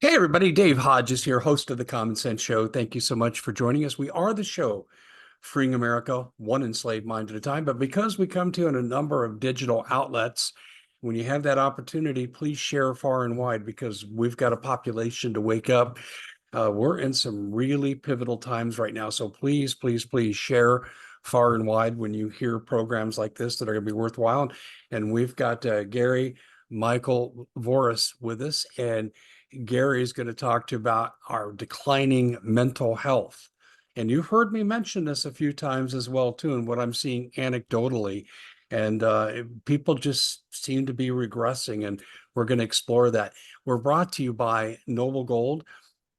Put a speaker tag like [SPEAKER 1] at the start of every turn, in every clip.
[SPEAKER 1] Hey, everybody, Dave Hodges here, host of the Common Sense Show. Thank you so much for joining us. We are the show freeing America one enslaved mind at a time. But because we come to you in a number of digital outlets, when you have that opportunity, please share far and wide because we've got a population to wake up. We're in some really pivotal times right now. So please, please, please share far and wide when you hear programs like this that are going to be worthwhile. And we've got Gary Michael Voris with us. And Gary is going to talk to you about our declining mental health. And you've heard me mention this a few times as well, too, and what I'm seeing anecdotally. And people just seem to be regressing, and we're going to explore that. We're brought to you by Noble Gold.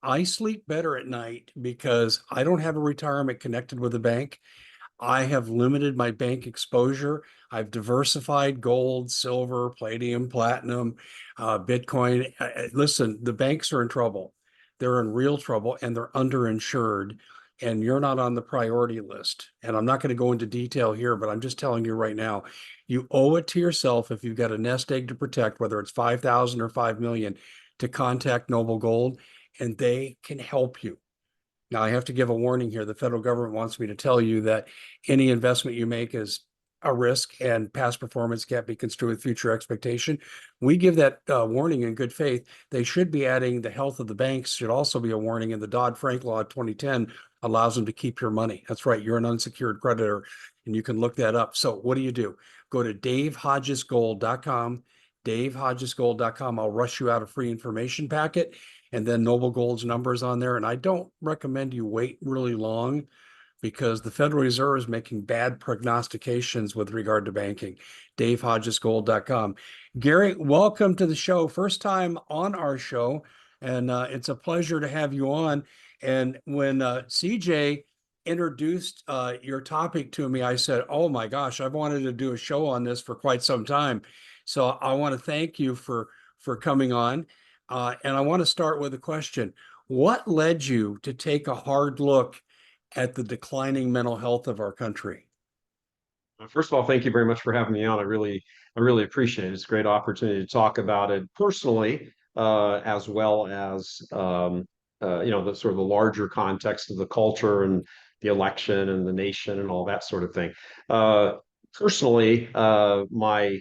[SPEAKER 1] I sleep better at night because I don't have a retirement connected with a bank. I have limited my bank exposure. I've diversified gold, silver, palladium, platinum, Bitcoin. Listen, the banks are in trouble. They're in real trouble and they're underinsured. And you're not on the priority list. And I'm not going to go into detail here, but I'm just telling you right now, you owe it to yourself if you've got a nest egg to protect, whether it's 5,000 or 5 million, to contact Noble Gold, and they can help you. Now, I have to give a warning here. The federal government wants me to tell you that any investment you make is a risk and past performance can't be construed with future expectation. We give that warning in good faith. They should be adding the health of the banks should also be a warning. And the Dodd-Frank law of 2010 allows them to keep your money. That's right. You're an unsecured creditor and you can look that up. So what do? Go to davehodgesgold.com, davehodgesgold.com. I'll rush you out a free information packet and then Noble Gold's numbers on there. And I don't recommend you wait really long because the Federal Reserve is making bad prognostications with regard to banking. DaveHodgesGold.com. Gary, welcome to the show. First time on our show, and it's a pleasure to have you on. And when CJ introduced your topic to me, I said, oh my gosh, I've wanted to do a show on this for quite some time. So I want to thank you for coming on. And I want to start with a question. What led you to take a hard look at the declining mental health of our country?
[SPEAKER 2] First of all, thank you very much for having me on. I really appreciate it. It's a great opportunity to talk about it personally, as well as the sort of the larger context of the culture and the election and the nation and all that sort of thing. Personally, my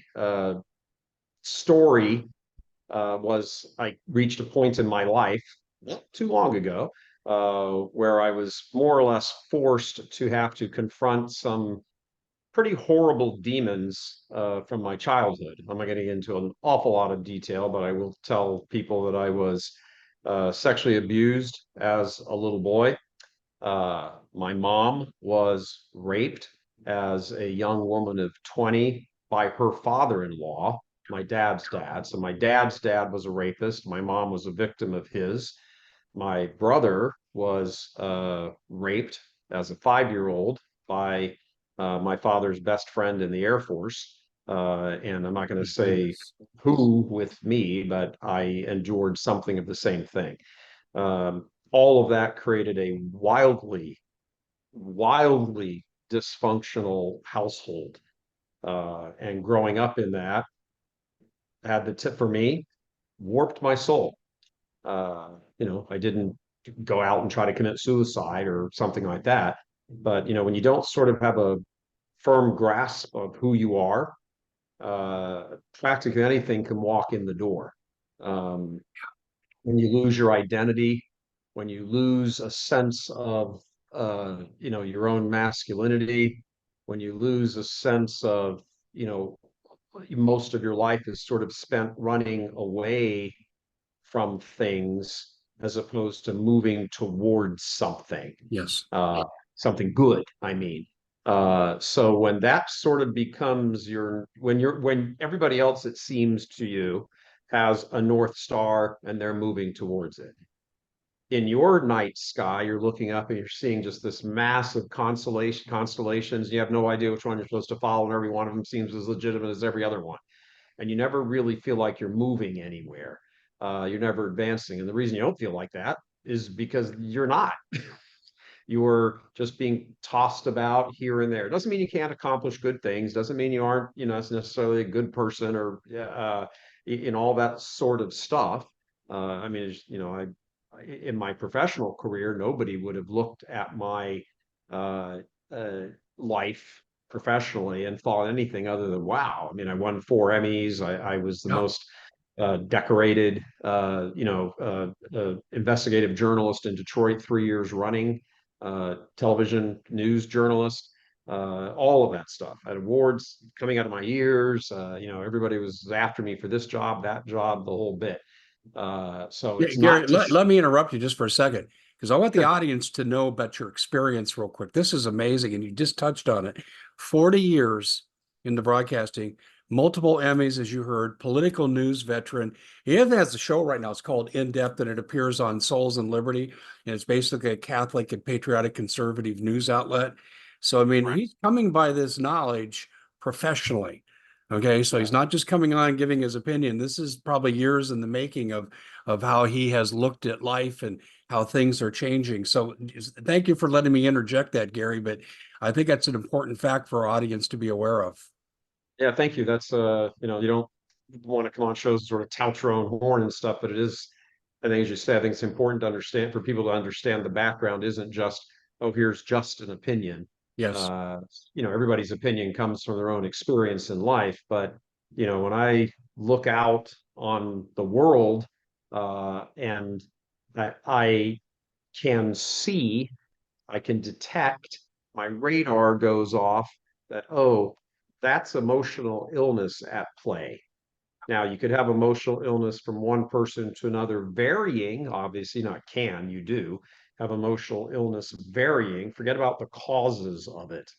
[SPEAKER 2] story was I reached a point in my life not too long ago where I was more or less forced to have to confront some pretty horrible demons from my childhood. I'm not getting into an awful lot of detail, but I will tell people that I was sexually abused as a little boy. My mom was raped as a young woman of 20 by her father-in-law, my dad's dad. So my dad's dad was a rapist. My mom was a victim of his. My brother was raped as a 5-year-old by my father's best friend in the Air Force. And I'm not going to say
[SPEAKER 1] Goodness.
[SPEAKER 2] who with me, but I endured something of the same thing. All of that created a wildly dysfunctional household. And growing up in that had the tip for me, warped my soul. I didn't go out and try to commit suicide or something like that. But, when you don't sort of have a firm grasp of who you are, practically anything can walk in the door. Um, when you lose your identity, when you lose a sense of, your own masculinity, when you lose a sense of, you know, most of your life is sort of spent running away from things as opposed to moving towards something,
[SPEAKER 1] Yes.
[SPEAKER 2] uh, something good, I mean. So when that sort of becomes when everybody else, it seems to you, has a North Star and they're moving towards it. In your night sky, you're looking up and you're seeing just this massive constellations. You have no idea which one you're supposed to follow, and every one of them seems as legitimate as every other one. And you never really feel like you're moving anywhere. You're never advancing. And the reason you don't feel like that is because you're not. You're just being tossed about here and there. It doesn't mean you can't accomplish good things. Doesn't mean you aren't, necessarily a good person or in all that sort of stuff. I mean, in my professional career, nobody would have looked at my uh, uh, life professionally and thought anything other than, wow. I mean, I won 4 Emmys. I was the
[SPEAKER 1] Yeah.
[SPEAKER 2] most decorated, investigative journalist in Detroit, 3 years running, television news journalist, all of that stuff. I had awards coming out of my ears. Everybody was after me for this job, that job, the whole bit. So
[SPEAKER 1] Yeah,
[SPEAKER 2] it's
[SPEAKER 1] Gary,
[SPEAKER 2] not to
[SPEAKER 1] let me interrupt you just for a second because I want the
[SPEAKER 2] sure.
[SPEAKER 1] audience to know about your experience real quick. This is amazing, and you just touched on it. 40 years in the broadcasting, multiple Emmys, as you heard, political news veteran. He even has a show right now. It's called In Depth, and it appears on Souls and Liberty, and it's basically a Catholic and patriotic conservative news outlet. So, I mean,
[SPEAKER 2] Right.
[SPEAKER 1] he's coming by this knowledge professionally. Okay, so he's
[SPEAKER 2] Yes.
[SPEAKER 1] not just coming on giving his opinion. This is probably years in the making of how he has looked at life and how things are changing. So thank you for letting me interject that, Gary, but I think that's an important fact for our audience to be aware of.
[SPEAKER 2] Yeah, thank you. That's you don't want to come on shows and sort of tout your own horn and stuff, but it is, I think, as you say, I think it's important to understand for people to understand the background isn't just, oh, here's just an opinion.
[SPEAKER 1] Yes.
[SPEAKER 2] Uh, Everybody's opinion comes from their own experience in life, but when I look out on the world, and I can see, I can detect, my radar goes off that, oh, that's emotional illness at play. Now, you could have emotional illness from one person to another, varying, obviously, not can, you do have emotional illness varying. Forget about the causes of it.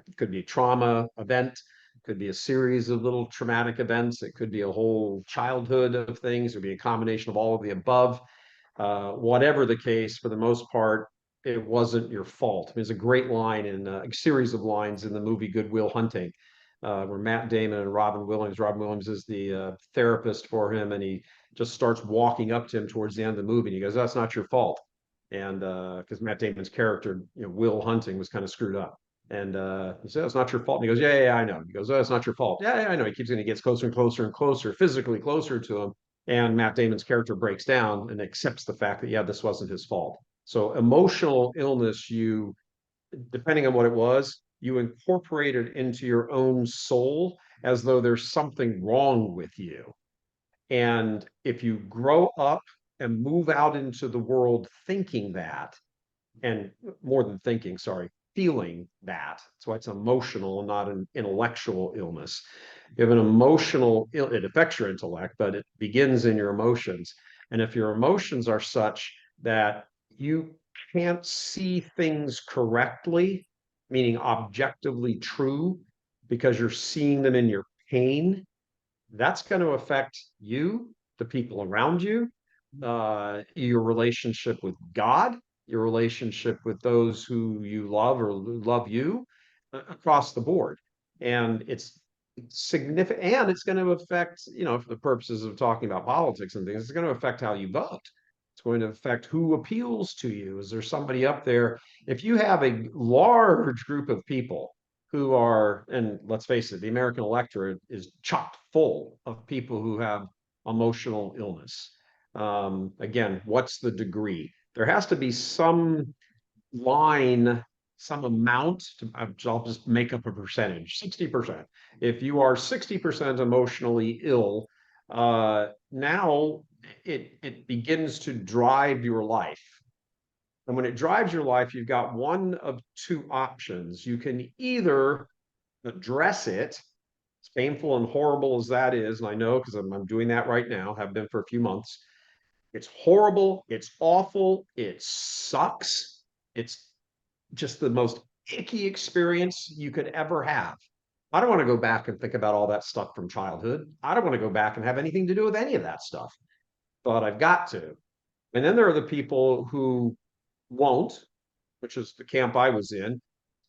[SPEAKER 2] It could be a trauma event, it could be a series of little traumatic events, it could be a whole childhood of things, it would be a combination of all of the above. Whatever the case, for the most part, it wasn't your fault. There's a great line in a series of lines in the movie Good Will Hunting, where Matt Damon and Robin Williams is the therapist for him, and he just starts walking up to him towards the end of the movie, and he goes, "That's not your fault," and because Matt Damon's character, Will Hunting, was kind of screwed up. And he says, "It's not your fault." And he goes, "Yeah, yeah, yeah, I know." He goes, "Oh, it's not your fault." "Yeah, yeah, I know." He keeps getting, he gets closer and closer and closer, physically closer to him. And Matt Damon's character breaks down and accepts the fact that, yeah, this wasn't his fault. So emotional illness, depending on what it was, you incorporate it into your own soul as though there's something wrong with you. And if you grow up and move out into the world thinking that, and more than thinking, sorry, feeling that. That's why it's emotional and not an intellectual illness. You have an it affects your intellect, but it begins in your emotions. And if your emotions are such that you can't see things correctly, meaning objectively true, because you're seeing them in your pain, that's going to affect you, the people around you, your relationship with God, your relationship with those who you love or love you, across the board. And it's significant, and it's going to affect, for the purposes of talking about politics and things, it's going to affect how you vote. It's going to affect who appeals to you. Is there somebody up there? If you have a large group of people who are, and let's face it, the American electorate is chock full of people who have emotional illness. Again, what's the degree? There has to be some line, some amount to, I'll just make up a percentage, 60%. If you are 60% emotionally ill, now it begins to drive your life. And when it drives your life, you've got one of two options. You can either address it, as painful and horrible as that is, and I know because I'm doing that right now, have been for a few months. It's horrible, it's awful, it sucks. It's just the most icky experience you could ever have. I don't want to go back and think about all that stuff from childhood. I don't want to go back and have anything to do with any of that stuff, but I've got to. And then there are the people who won't, which is the camp I was in,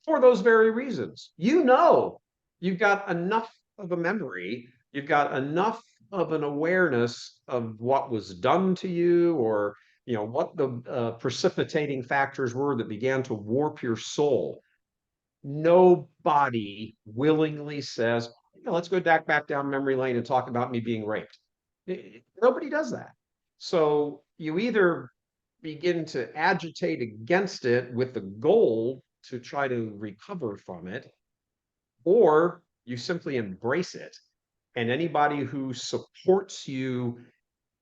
[SPEAKER 2] for those very reasons. You've got enough of a memory, you've got enough of an awareness of what was done to you, or what the precipitating factors were that began to warp your soul. Nobody willingly says, let's go back down memory lane and talk about me being raped. Nobody does that. So you either begin to agitate against it with the goal to try to recover from it, or you simply embrace it. And anybody who supports you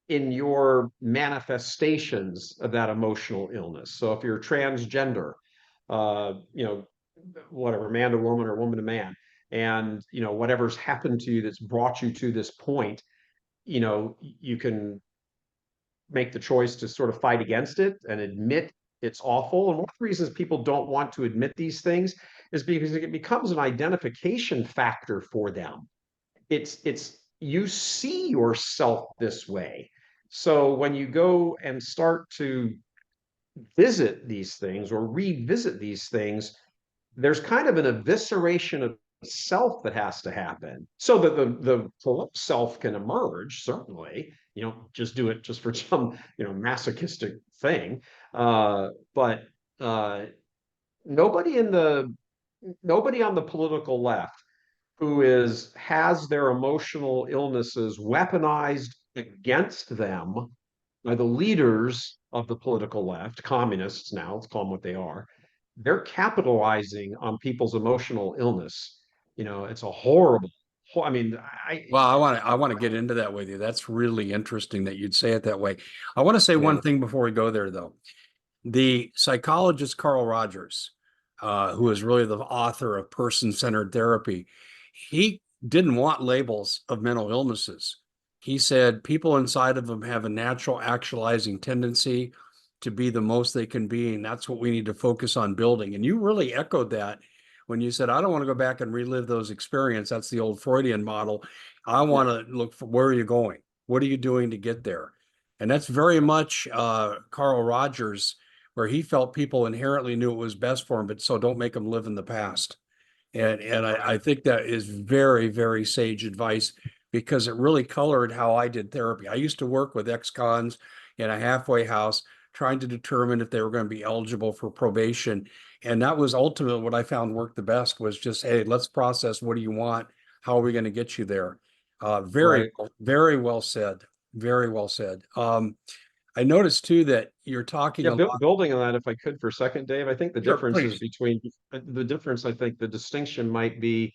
[SPEAKER 2] in your manifestations of that emotional illness. So if you're transgender, you know, whatever, man to woman or woman to man, and you know, whatever's happened to you that's brought you to this point, you know, you can make the choice to sort of fight against it and admit it's awful. And one of the reasons people don't want to admit these things is because it becomes an identification factor for them. It's you see yourself this way. So when you go and start to visit these things or revisit these things, there's kind of an evisceration of self that has to happen so that the full self can emerge. Certainly, you don't just do it just for some, you know, masochistic thing. But nobody in the nobody on the political left who is has their emotional illnesses weaponized against them by the leaders of the political left, communists now, let's call them what they are, they're capitalizing on people's emotional illness. You know, it's a horrible, I mean,
[SPEAKER 1] Well, I want to get into that with you. That's really interesting that you'd say it that way. I want to say
[SPEAKER 2] yeah,
[SPEAKER 1] one thing before we go there, though. The psychologist Carl Rogers, who is really the author of person-centered therapy, he didn't want labels of mental illnesses. He said people inside of them have a natural actualizing tendency to be the most they can be, and that's what we need to focus on building. And you really echoed that when you said, I don't want to go back and relive those experiences. That's the old Freudian model. I
[SPEAKER 2] yeah,
[SPEAKER 1] want to look for where are you going? What are you doing to get there? And that's very much Carl Rogers, where he felt people inherently knew it was best for him, but so don't make them live in the past. And I think that is very, very sage advice because it really colored how I did therapy. I used to work with ex-cons in a halfway house trying to determine if they were going to be eligible for probation. And that was ultimately what I found worked the best was just, hey, let's process what do you want? How are we going to get you there? Very,
[SPEAKER 2] right.
[SPEAKER 1] very well said. Very well said. I noticed too that you're talking
[SPEAKER 2] Yeah,
[SPEAKER 1] a lot.
[SPEAKER 2] building on that, if I could for a second, Dave, I think the
[SPEAKER 1] Sure,
[SPEAKER 2] difference is
[SPEAKER 1] please.
[SPEAKER 2] between the difference, I think the distinction might be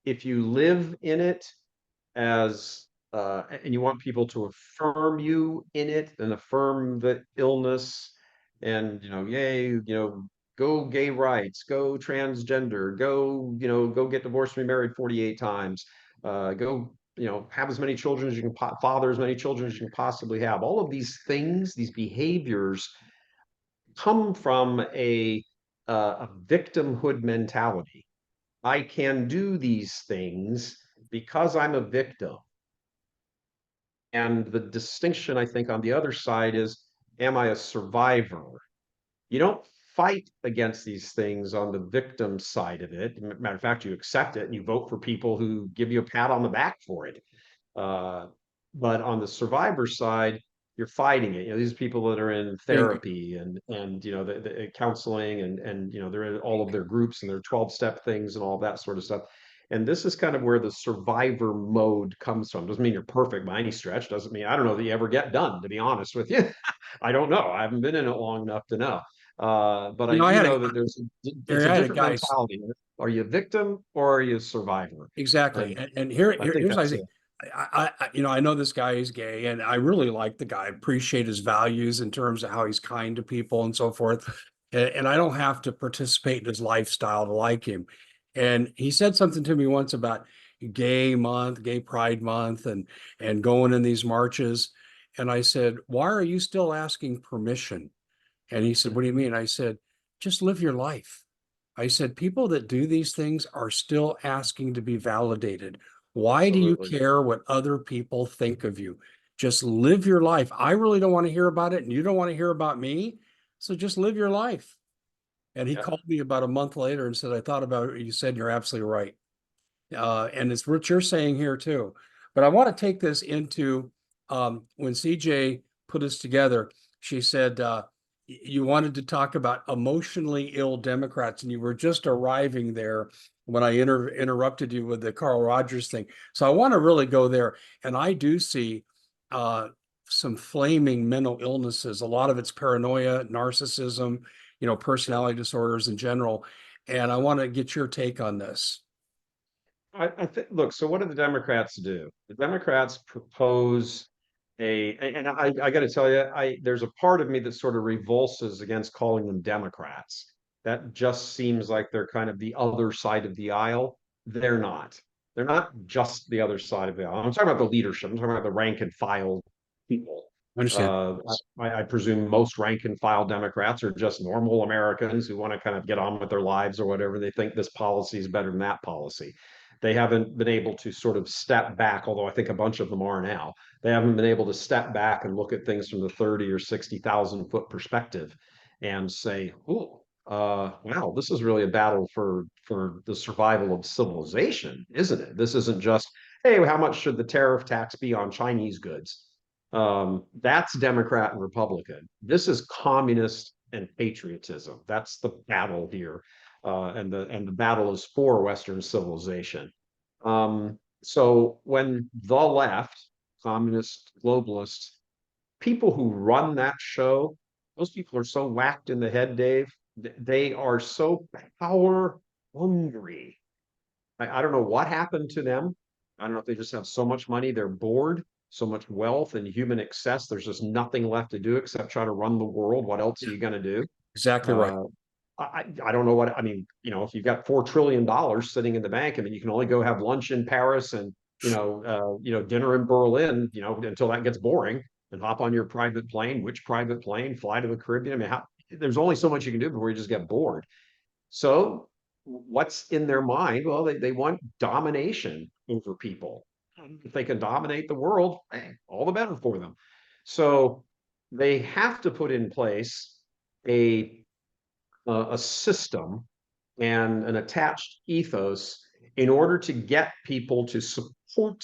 [SPEAKER 2] if you live in it as and you want people to affirm you in it and affirm the illness and you know yay you know go gay rights, go transgender, go you know go get divorced and remarried 48 times, go you know have as many children as you can father as many children as you can possibly have. All of these things, these behaviors come from a victimhood mentality. I can do these things because I'm a victim. And the distinction, I think, on the other side is, am I a survivor? You don't fight against these things on the victim side of it. Matter of fact, you accept it and you vote for people who give you a pat on the back for it. Uh, but on the survivor side, you're fighting it. You know, these people that are in
[SPEAKER 1] Bingo.
[SPEAKER 2] therapy and you know the counseling and you know they're in all of their groups and their 12-step things and all that sort of stuff. And this is kind of where the survivor mode comes from. Doesn't mean you're perfect by any stretch. Doesn't mean I don't know that you ever get done. To be honest with you, I don't know. I haven't been in it long enough to know. But
[SPEAKER 1] You
[SPEAKER 2] I
[SPEAKER 1] know,
[SPEAKER 2] do know that it's
[SPEAKER 1] Gary,
[SPEAKER 2] a
[SPEAKER 1] I had a
[SPEAKER 2] different
[SPEAKER 1] guy.
[SPEAKER 2] mentality. Are you a victim or are you a survivor?
[SPEAKER 1] Exactly.
[SPEAKER 2] And
[SPEAKER 1] And
[SPEAKER 2] I think
[SPEAKER 1] here's what I
[SPEAKER 2] that's
[SPEAKER 1] think.
[SPEAKER 2] it.
[SPEAKER 1] You know, I know this guy is gay and I really like the guy, appreciate his values in terms of how he's kind to people and so forth. And I don't have to participate in his lifestyle to like him. And he said something to me once about gay month, gay pride month and going in these marches. And I said, why are you still asking permission? And he said, what do you mean? I said, just live your life. I said, people that do these things are still asking to be validated. Why do you
[SPEAKER 2] Absolutely.
[SPEAKER 1] care what other people think of you? Just live your life. I really don't want to hear about it, and you don't want to hear about me. So just live your life. And he
[SPEAKER 2] Yeah.
[SPEAKER 1] called me about a month later and said, I thought about it. You said you're absolutely right. And it's what you're saying here too. But I want to take this into when CJ put us together, she said you wanted to talk about emotionally ill Democrats, and you were just arriving there when I interrupted you with the Carl Rogers thing. So I want to really go there. And I do see some flaming mental illnesses. A lot of it's paranoia, narcissism, personality disorders in general. And I want to get your take on this.
[SPEAKER 2] I think, look, so what do the Democrats do? The Democrats propose and I got to tell you, there's a part of me that sort of revulses against calling them Democrats. That just seems like they're kind of the other side of the aisle. They're not. They're not just the other side of the aisle. I'm talking about the leadership. I'm talking about the rank and file people.
[SPEAKER 1] I understand.
[SPEAKER 2] I presume most rank and file Democrats are just normal Americans who want to kind of get on with their lives or whatever. They think this policy is better than that policy. They haven't been able to sort of step back, although I think a bunch of them are now. They haven't been able to step back and look at things from the 30 or 60,000 foot perspective and say, "Oh, wow, this is really a battle for the survival of civilization, isn't it? This isn't just, hey, how much should the tariff tax be on Chinese goods?" That's Democrat and Republican. This is communist and patriotism. That's the battle here, and the battle is for Western civilization. So when the left, communist, globalist, people who run that show, those people are so whacked in the head, Dave. They are so power hungry. I don't know what happened to them. I don't know if they just have so much money, they're bored, so much wealth and human excess. There's just nothing left to do except try to run the world. What else are you going to do?
[SPEAKER 1] Exactly right.
[SPEAKER 2] I don't know what I mean. If you've got $4 trillion sitting in the bank, I mean, you can only go have lunch in Paris and dinner in Berlin, until that gets boring, and hop on your private plane. Which private plane? Fly to the Caribbean. I mean, there's only so much you can do before you just get bored. So what's in their mind? Well, they want domination over people. If they can dominate the world, hey, all the better for them. So they have to put in place a a system and an attached ethos in order to get people to support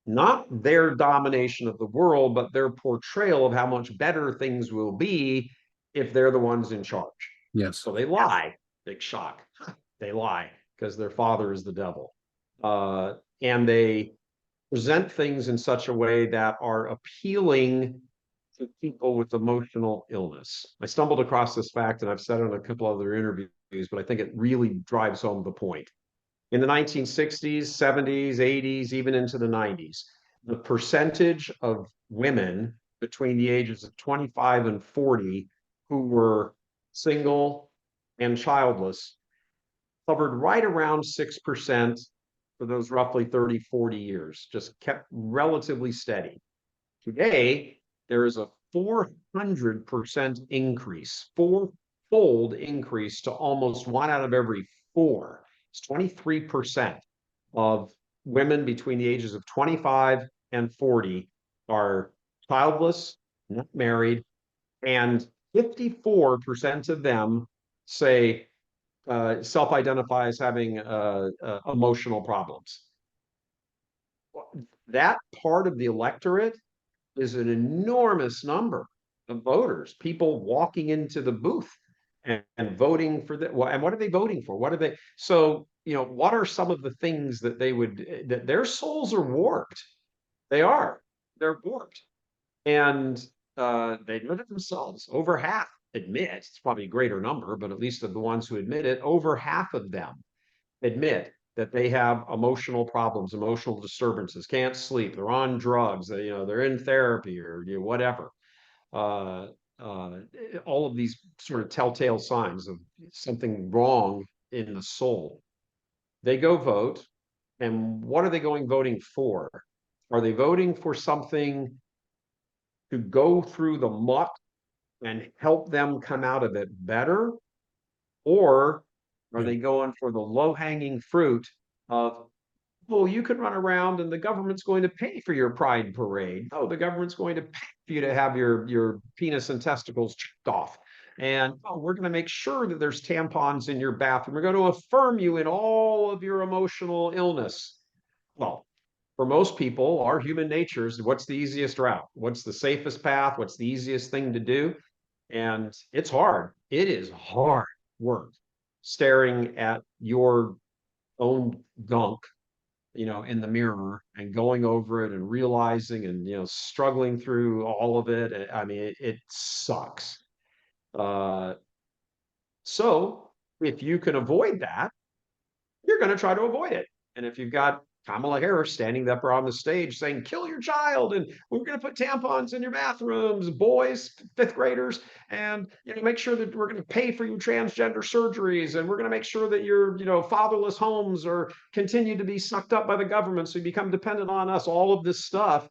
[SPEAKER 2] not their domination of the world, but their portrayal of how much better things will be if they're the ones in charge.
[SPEAKER 1] Yes.
[SPEAKER 2] So they lie. Big shock. They lie because their father is the devil. And they present things in such a way that are appealing to people with emotional illness. I stumbled across this fact, and I've said it in a couple other interviews, but I think it really drives home the point. In the 1960s, 70s, 80s, even into the 90s, the percentage of women between the ages of 25 and 40 who were single and childless hovered right around 6% for those roughly 30, 40 years, just kept relatively steady. Today, there is a 400% increase, four-fold increase to almost one out of every four. It's 23% of women between the ages of 25 and 40 are childless, not married, and 54% of them say self-identify as having emotional problems. That part of the electorate is an enormous number of voters, people walking into the booth and voting for the, and what are they voting for? What are they? So, what are some of the things that that their souls are warped? They're warped. And they admit it themselves. Over half admit, it's probably a greater number, but at least of the ones who admit it, over half of them admit that they have emotional problems, emotional disturbances, can't sleep, they're on drugs, they're in therapy or whatever. Uh, all of these sort of telltale signs of something wrong in the soul. They go vote, and what are they voting for? Are they voting for something to go through the muck and help them come out of it better? Or are they going for the low-hanging fruit of, well, you can run around and the government's going to pay for your pride parade. Oh, the government's going to pay for you to have your penis and testicles checked off. And we're going to make sure that there's tampons in your bathroom. We're going to affirm you in all of your emotional illness. Well, for most people, our human nature is, what's the easiest route? What's the safest path? What's the easiest thing to do? And it's hard. It is hard work staring at your own gunk in the mirror and going over it and realizing and, struggling through all of it. I mean, it sucks. Uh, so if you can avoid that, you're going to try to avoid it. And if you've got Kamala Harris standing up on the stage saying, kill your child, and we're going to put tampons in your bathrooms, boys, fifth graders, and make sure that we're going to pay for your transgender surgeries, and we're going to make sure that your fatherless homes are continue to be sucked up by the government, so you become dependent on us. All of this stuff,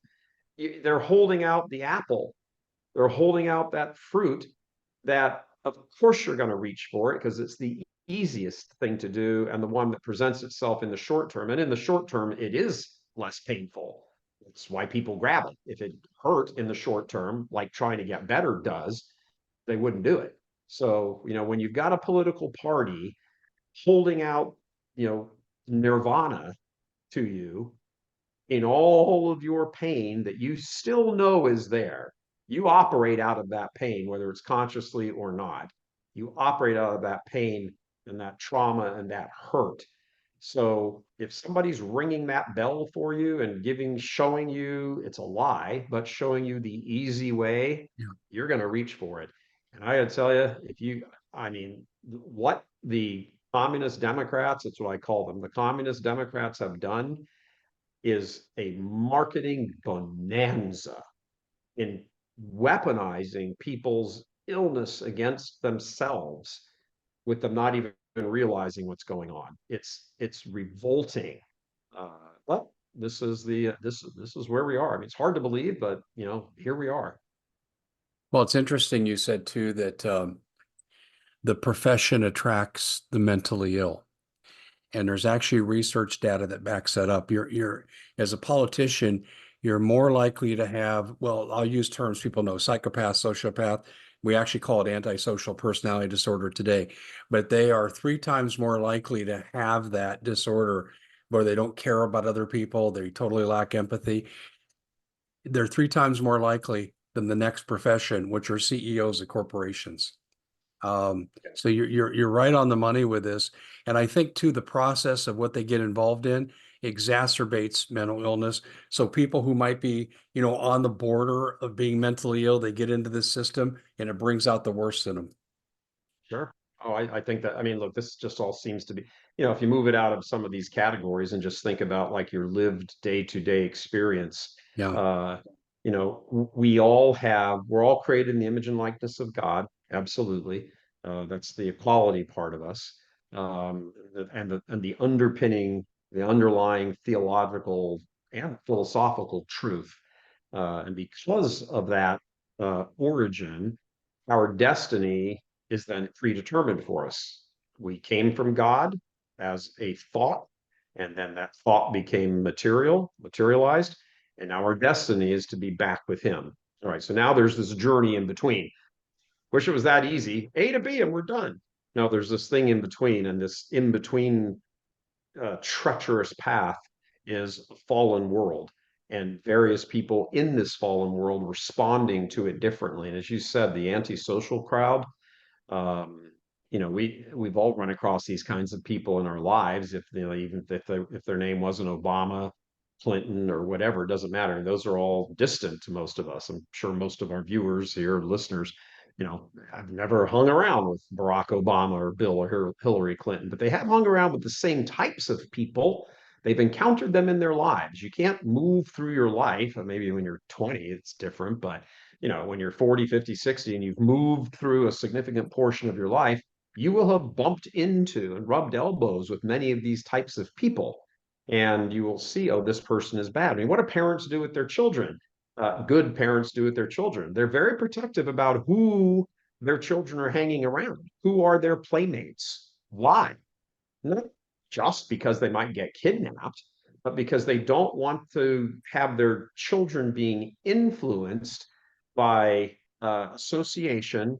[SPEAKER 2] they're holding out the apple. They're holding out that fruit that, of course, you're going to reach for it because it's the easiest thing to do and the one that presents itself in the short term. And in the short term, it is less painful. It's why people grab it. If it hurt in the short term, like trying to get better does, they wouldn't do it. So, when you've got a political party holding out, nirvana to you in all of your pain that you still know is there. You operate out of that pain, whether it's consciously or not. You operate out of that pain and that trauma and that hurt. So if somebody's ringing that bell for you and showing you it's a lie, but showing you the easy way,
[SPEAKER 1] Yeah.
[SPEAKER 2] you're going to reach for it. And I got to tell you, I mean, what the communist Democrats, that's what I call them, the communist Democrats have done is a marketing bonanza in weaponizing people's illness against themselves with them not even realizing what's going on. It's revolting. But this is where we are. I mean, it's hard to believe, but here we are.
[SPEAKER 1] Well, it's interesting you said too that the profession attracts the mentally ill. And there's actually research data that backs that up. You're as a politician, you're more likely to have, well, I'll use terms people know, psychopath, sociopath. We actually call it antisocial personality disorder today, but they are 3 times more likely to have that disorder where they don't care about other people, they totally lack empathy. They're 3 times more likely than the next profession, which are CEOs of corporations. So you're right on the money with this. And I think too, the process of what they get involved in exacerbates mental illness. So people who might be, on the border of being mentally ill, they get into this system and it brings out the worst in them.
[SPEAKER 2] Sure. Oh, I think that, I mean, look, this just all seems to be, if you move it out of some of these categories and just think about like your lived day-to-day experience,
[SPEAKER 1] Yeah.
[SPEAKER 2] uh, we're all created in the image and likeness of God. Absolutely. That's the equality part of us. And the underpinning, the underlying theological and philosophical truth. And because of that origin, our destiny is then predetermined for us. We came from God as a thought, and then that thought became materialized, and now our destiny is to be back with Him. All right, so now there's this journey in between. Wish it was that easy, A to B, and we're done. No, there's this thing in between, and this in between treacherous path is a fallen world and various people in this fallen world responding to it differently. And as you said, the antisocial crowd, um, we've all run across these kinds of people in our lives. If even if their name wasn't Obama, Clinton, or whatever, it doesn't matter. Those are all distant to most of us. I'm sure most of our viewers here, listeners, I've never hung around with Barack Obama or Bill or Hillary Clinton, but they have hung around with the same types of people. They've encountered them in their lives. You can't move through your life. Maybe when you're 20, it's different, but when you're 40, 50, 60, and you've moved through a significant portion of your life, you will have bumped into and rubbed elbows with many of these types of people. And you will see, oh, this person is bad. I mean, what do parents do with their children? Good parents do with their children. They're very protective about who their children are hanging around. Who are their playmates? Why? Not just because they might get kidnapped, but because they don't want to have their children being influenced by association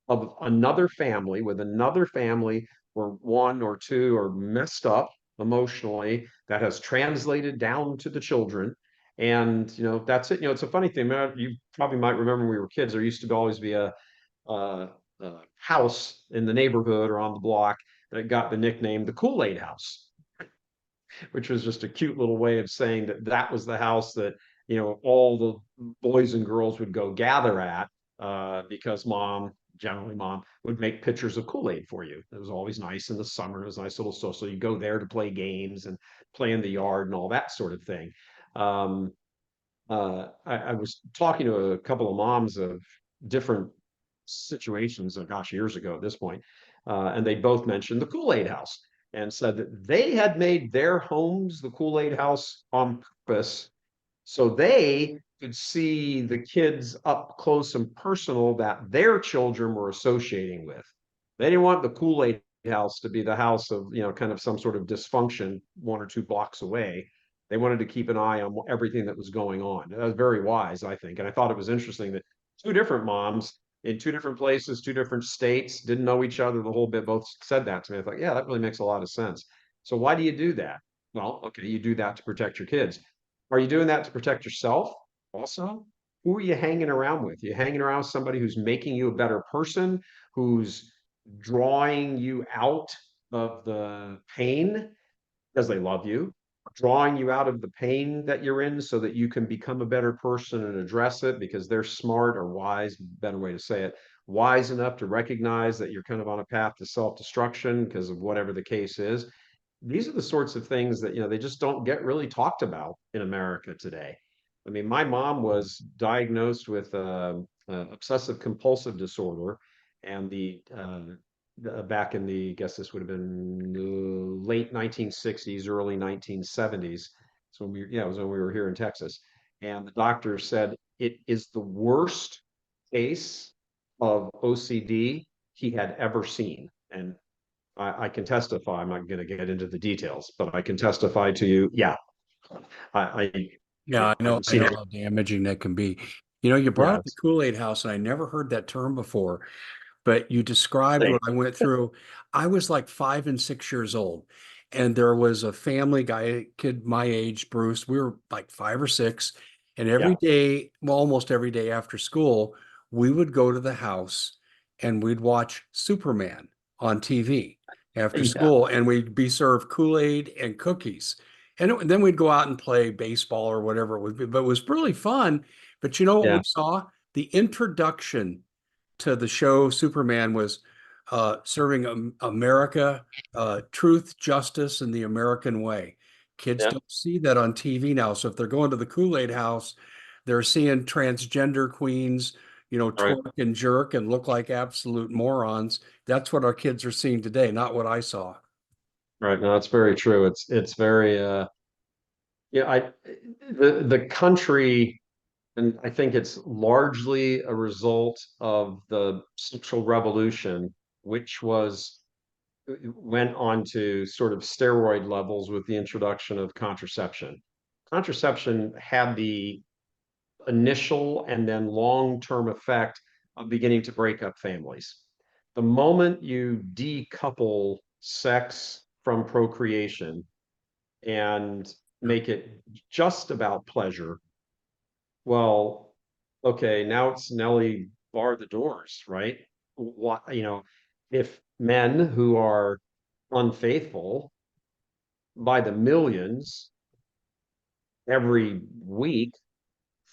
[SPEAKER 2] of another family with another family where one or two are messed up emotionally that has translated down to the children. And that's it. It's a funny thing. You probably might remember when we were kids, there used to always be a house in the neighborhood or on the block that got the nickname the KoolAid House. which was just a cute little way of saying that that was the house that, all the boys and girls would go gather at, because generally mom, would make pitchers of Kool-Aid for you. It was always nice in the summer. It was a nice little social. You go there to play games and play in the yard and all that sort of thing. Um, I was talking to a couple of moms of different situations, gosh, years ago at this point, and they both mentioned the Kool-Aid House and said that they had made their homes the Kool-Aid House on purpose so they could see the kids up close and personal that their children were associating with. They didn't want the Kool-Aid house to be the house of, kind of some sort of dysfunction 1 or 2 blocks away. They wanted to keep an eye on everything that was going on. That was very wise, I think. And I thought it was interesting that two different moms in two different places, two different states, didn't know each other the whole bit, both said that to me. I thought, yeah, that really makes a lot of sense. So why do you do that? Well, okay, you do that to protect your kids. Are you doing that to protect yourself also? Who are you hanging around with? You hanging around with somebody who's making you a better person, who's drawing you out of the pain because they love you, drawing you out of the pain that you're in so that you can become a better person and address it because they're smart or wise, better way to say it, wise enough to recognize that you're kind of on a path to self-destruction because of whatever the case is. These are the sorts of things that, they just don't get really talked about in America today. I mean, my mom was diagnosed with obsessive compulsive disorder, and back in the, I guess this would have been late 1960s, early 1970s. So it was when we were here in Texas, and the doctor said it is the worst case of OCD he had ever seen, and I can testify. I'm not going to get into the details, but I can testify to you. Yeah, I,
[SPEAKER 1] Yeah, I know,
[SPEAKER 2] haven't
[SPEAKER 1] I
[SPEAKER 2] seen
[SPEAKER 1] know
[SPEAKER 2] it.
[SPEAKER 1] how damaging that can be. You brought
[SPEAKER 2] Yeah,
[SPEAKER 1] up the Kool-Aid house, and I never heard that term before, but you described what I went through. I was like 5 and 6 years old, and there was a family guy, kid my age, Bruce. We were like 5 or 6, and every
[SPEAKER 2] yeah,
[SPEAKER 1] day, well, almost every day after school, we would go to the house and we'd watch Superman on TV after
[SPEAKER 2] yeah,
[SPEAKER 1] school, and we'd be served Kool-Aid and cookies. And then we'd go out and play baseball or whatever it would be. But it was really fun. But you know what we
[SPEAKER 2] yeah.
[SPEAKER 1] saw? The introduction to the show Superman was serving America, truth, justice, and the American way. Kids
[SPEAKER 2] Yeah.
[SPEAKER 1] don't see that on TV now. So if they're going to the Kool-Aid house, they're seeing transgender queens,
[SPEAKER 2] Right,
[SPEAKER 1] twerk and jerk and look like absolute morons. That's what our kids are seeing today, not what I saw.
[SPEAKER 2] right. No, it's very true. It's very yeah. The country, and I think it's largely a result of the sexual revolution, which went on to sort of steroid levels with the introduction of contraception. Contraception had the initial and then long-term effect of beginning to break up families. The moment you decouple sex from procreation and make it just about pleasure, well, okay, now it's Nelly bar the doors, right? What, if men who are unfaithful by the millions every week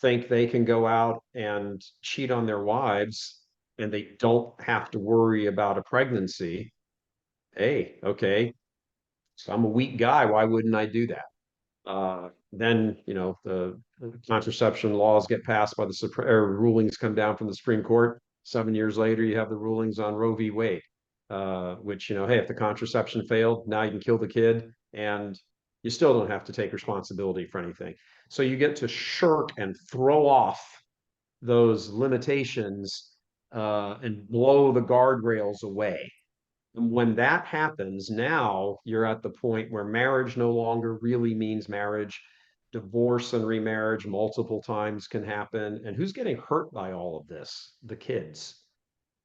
[SPEAKER 2] think they can go out and cheat on their wives and they don't have to worry about a pregnancy. Hey, okay, so I'm a weak guy. Why wouldn't I do that? Then the contraception laws get passed by the Supreme, or rulings come down from the Supreme Court. 7 years later, you have the rulings on Roe v. Wade, which hey, if the contraception failed, now you can kill the kid, and you still don't have to take responsibility for anything. So you get to shirk and throw off those limitations and blow the guardrails away. And when that happens, now you're at the point where marriage no longer really means marriage. Divorce and remarriage multiple times can happen. And who's getting hurt by all of this? The kids.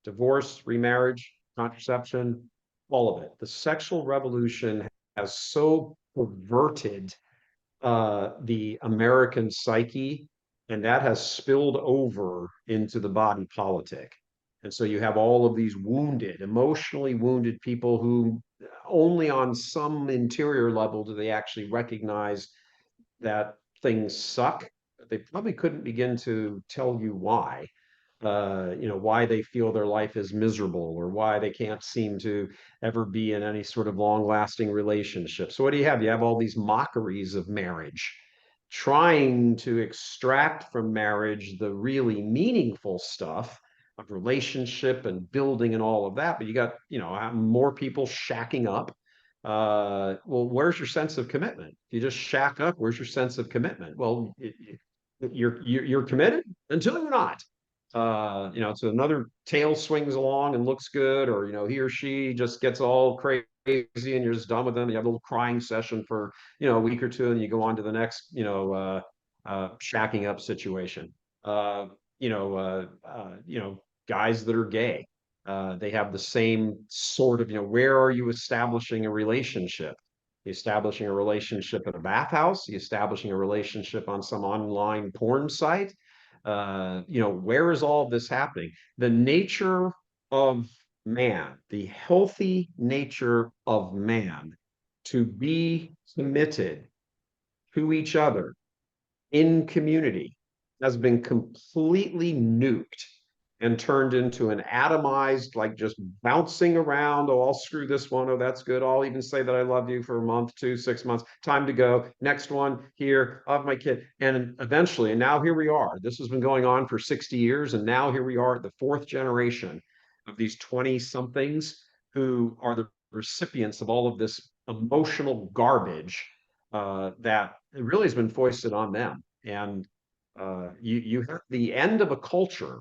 [SPEAKER 2] Divorce, remarriage, contraception, all of it. The sexual revolution has so perverted the American psyche, and that has spilled over into the body politic. And so you have all of these wounded, emotionally wounded people who only on some interior level do they actually recognize that things suck. They probably couldn't begin to tell you why. Why they feel their life is miserable or why they can't seem to ever be in any sort of long-lasting relationship. So what do you have? You have all these mockeries of marriage, trying to extract from marriage the really meaningful stuff of relationship and building and all of that. But you got, more people shacking up. Well, where's your sense of commitment? If you just shack up, where's your sense of commitment? Well, you're committed until you're not. So another tail swings along and looks good, or he or she just gets all crazy and you're just done with them. You have a little crying session for a week or two, and you go on to the next shacking up situation. Uh, Guys that are gay, they have the same sort of where are you establishing a relationship? You establishing a relationship at a bathhouse? You establishing a relationship on some online porn site? Where is all of this happening? The nature of man, the healthy nature of man to be committed to each other in community has been completely nuked and turned into an atomized, like just bouncing around. Oh, I'll screw this one. Oh, that's good. I'll even say that I love you for a month, 2, 6 months. Time to go. Next one here. I have my kid. And eventually, and now here we are. This has been going on for 60 years. And now here we are at the 4th generation of these 20 somethings who are the recipients of all of this emotional garbage that really has been foisted on them. And you have the end of a culture.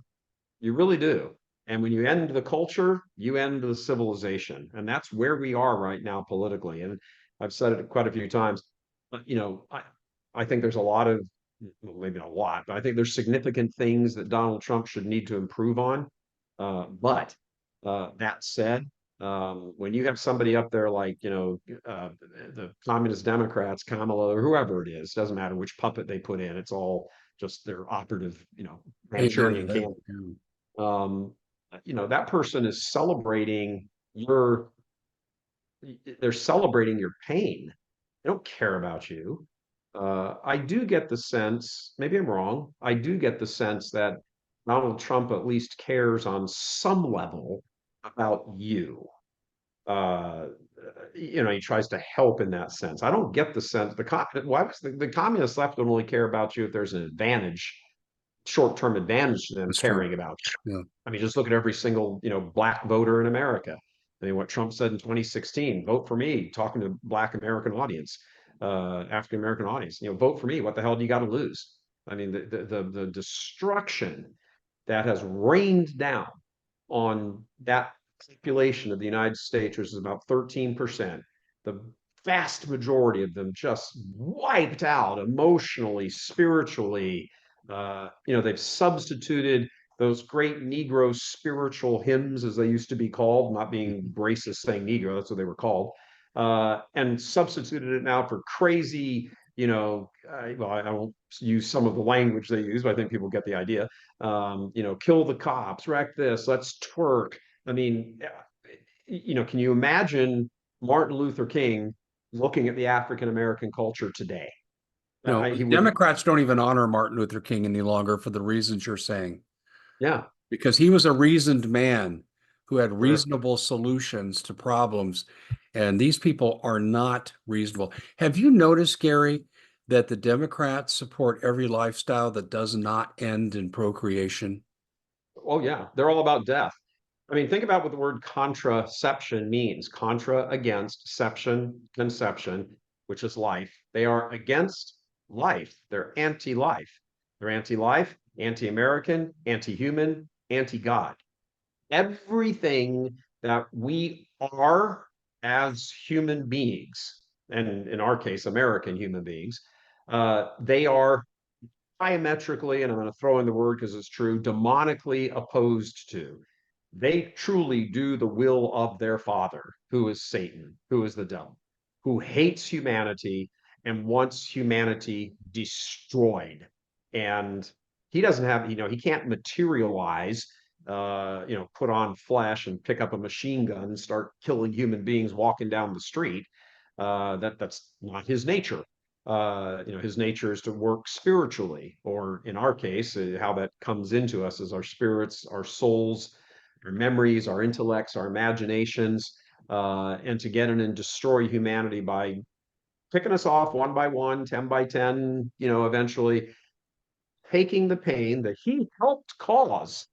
[SPEAKER 2] You really do. And when you end the culture, you end the civilization. And that's where we are right now politically. And I've said it quite a few times. But, I think there's a lot of, well, maybe not a lot, but I think there's significant things that Donald Trump should need to improve on. But that said, when you have somebody up there like, the communist Democrats, Kamala, or whoever it is, doesn't matter which puppet they put in, it's all just their operative,
[SPEAKER 1] Amen to
[SPEAKER 2] Manchurian
[SPEAKER 1] that.
[SPEAKER 2] candidate. That person is celebrating your, they're celebrating your pain. They don't care about you. I do get the sense, maybe I'm wrong, I do get the sense that Donald Trump at least cares on some level about you. Uh, he tries to help in that sense. I don't get the sense why was the communist left don't only care about you if there's an advantage, short-term advantage to them
[SPEAKER 1] That's true.
[SPEAKER 2] caring about you.
[SPEAKER 1] Yeah.
[SPEAKER 2] I mean, just look at every single, black voter in America. I mean, what Trump said in 2016, vote for me, talking to black American audience, African American audience, vote for me. What the hell do you got to lose? I mean, the destruction that has rained down on that population of the United States, which is about 13%, the vast majority of them just wiped out emotionally, spiritually. They've substituted those great Negro spiritual hymns, as they used to be called, not being racist saying Negro, that's what they were called, and substituted it now for crazy, well, I won't use some of the language they use, but I think people get the idea. Kill the cops, wreck this, let's twerk. I mean, can you imagine Martin Luther King looking at the African American culture today?
[SPEAKER 1] No,
[SPEAKER 2] He would,
[SPEAKER 1] Democrats don't even honor Martin Luther King any longer for the reasons you're saying,
[SPEAKER 2] yeah,
[SPEAKER 1] because he was a reasoned man who had
[SPEAKER 2] sure.
[SPEAKER 1] reasonable solutions to problems. And these people are not reasonable. Have you noticed, Gary, that the Democrats support every lifestyle that does not end in procreation?
[SPEAKER 2] Oh, yeah, they're all about death. I mean, think about what the word contraception means. Contra, against, ception, conception, which is life. They are against life. They're anti-life. They're anti-life, anti-American, anti-human, anti-God. Everything that we are as human beings, and in our case, American human beings, they are diametrically, and I'm going to throw in the word because it's true, demonically opposed to. They truly do the will of their father, who is Satan, who is the devil, who hates humanity and wants humanity destroyed. And he doesn't have, he can't materialize put on flesh and pick up a machine gun and start killing human beings walking down the street. That's not his nature. His nature is to work spiritually, or in our case, how that comes into us is our spirits, our souls, our memories, our intellects, our imaginations, and to get in and destroy humanity by picking us off one by one, 10 by 10, eventually taking the pain that he helped cause.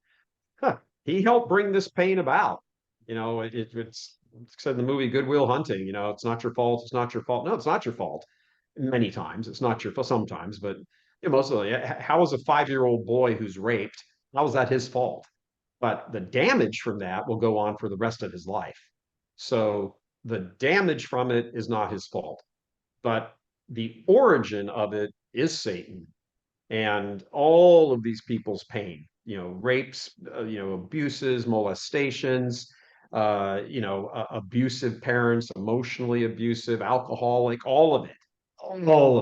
[SPEAKER 2] Huh. He helped bring this pain about. It's said in the movie Goodwill Hunting, it's not your fault. It's not your fault. No, it's not your fault. Many times it's not your fault. Sometimes, but most of the, how is a 5-year-old boy who's raped? How is that his fault? But the damage from that will go on for the rest of his life. So the damage from it is not his fault, but the origin of it is Satan and all of these people's pain, rapes, abuses, molestations, abusive parents, emotionally abusive, alcoholic, all of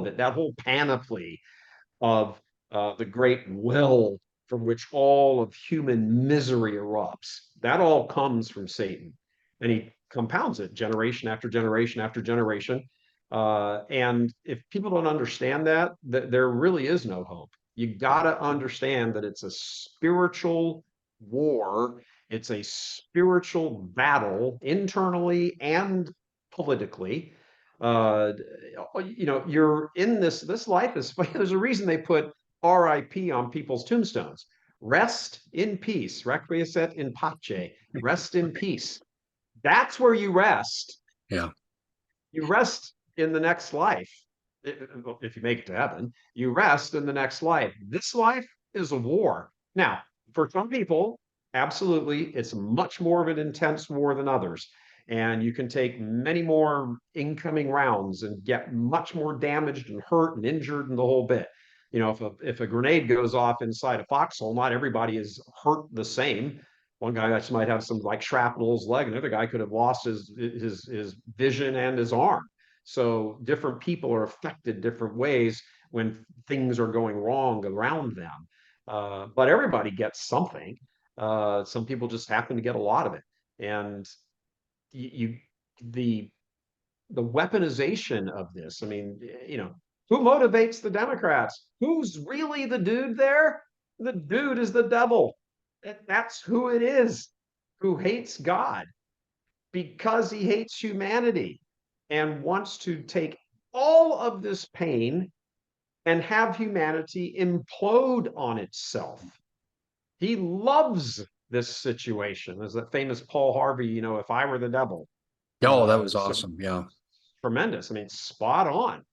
[SPEAKER 2] it, that whole panoply of the great well from which all of human misery erupts. That all comes from Satan. And he compounds it generation after generation after generation. And if people don't understand that, there really is no hope. You got to understand that it's a spiritual war. It's a spiritual battle internally and politically. uh you're in this life is there's a reason they put RIP on people's tombstones. Rest in peace, requiescat in pace, rest in peace. That's where you rest.
[SPEAKER 1] Yeah.
[SPEAKER 2] You rest in the next life. If you make it to heaven, you rest in the next life. This life is a war. Now, for some people, absolutely, it's much more of an intense war than others. And you can take many more incoming rounds and get much more damaged and hurt and injured and the whole bit. If a grenade goes off inside a foxhole, not everybody is hurt the same. One guy actually might have some like shrapnel in his leg, another guy could have lost his vision and his arm. So different people are affected different ways when things are going wrong around them. But everybody gets something. Some people just happen to get a lot of it. And you the the weaponization of this. I mean, who motivates the Democrats? Who's really the dude there? The dude is the devil. That's who it is, who hates God because he hates humanity and wants to take all of this pain and have humanity implode on itself. He loves this situation. There's that famous Paul Harvey, if I were the devil.
[SPEAKER 1] Oh, that was
[SPEAKER 2] So
[SPEAKER 1] awesome. Yeah.
[SPEAKER 2] tremendous. I mean, spot on.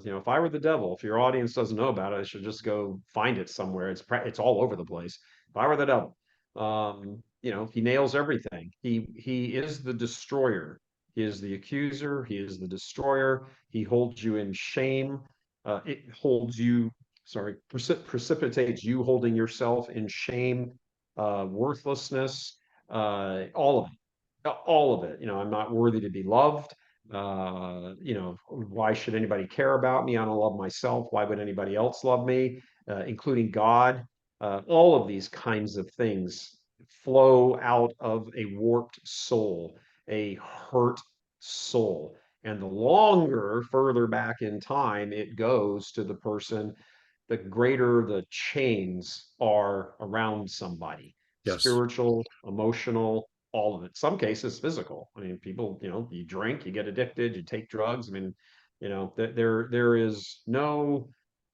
[SPEAKER 2] If I were the devil, if your audience doesn't know about it, I should just go find it somewhere. It's all over the place. If I were the devil, he nails everything. He is the destroyer. He is the accuser. He is the destroyer. He holds you in shame. It holds you, sorry, precipitates you holding yourself in shame, worthlessness, all of it, all of it. I'm not worthy to be loved. Why should anybody care about me? I don't love myself. Why would anybody else love me, including God? All of these kinds of things flow out of a warped soul, a hurt soul. And the longer, further back in time it goes to the person, the greater the chains are around somebody,
[SPEAKER 1] Yes.
[SPEAKER 2] spiritual, emotional, all of it. Some cases physical. I mean, people, you drink, you get addicted, you take drugs. I mean, there is no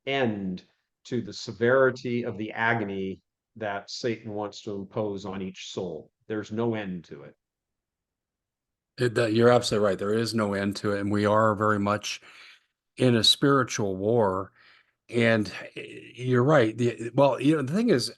[SPEAKER 2] end to the severity of the agony that Satan wants to impose on each soul. There's no end to it.
[SPEAKER 1] You're absolutely right. There is no end to it. And we are very much in a spiritual war. And you're right. Well, the thing is,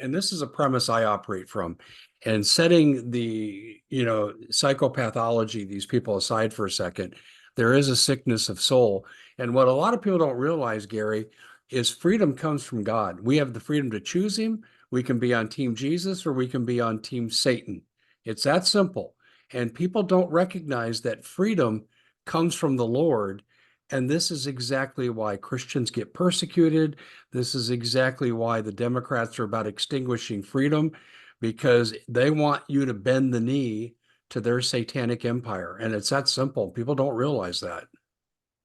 [SPEAKER 1] and this is a premise I operate from, and setting the, psychopathology, these people aside for a second, there is a sickness of soul. And what a lot of people don't realize, Gary, is freedom comes from God. We have the freedom to choose him. We can be on team Jesus or we can be on team Satan. It's that simple. And people don't recognize that freedom comes from the Lord And this is exactly why Christians get persecuted. This is exactly why the Democrats are about extinguishing freedom, because they want you to bend the knee to their satanic empire. And it's that simple. People don't realize that.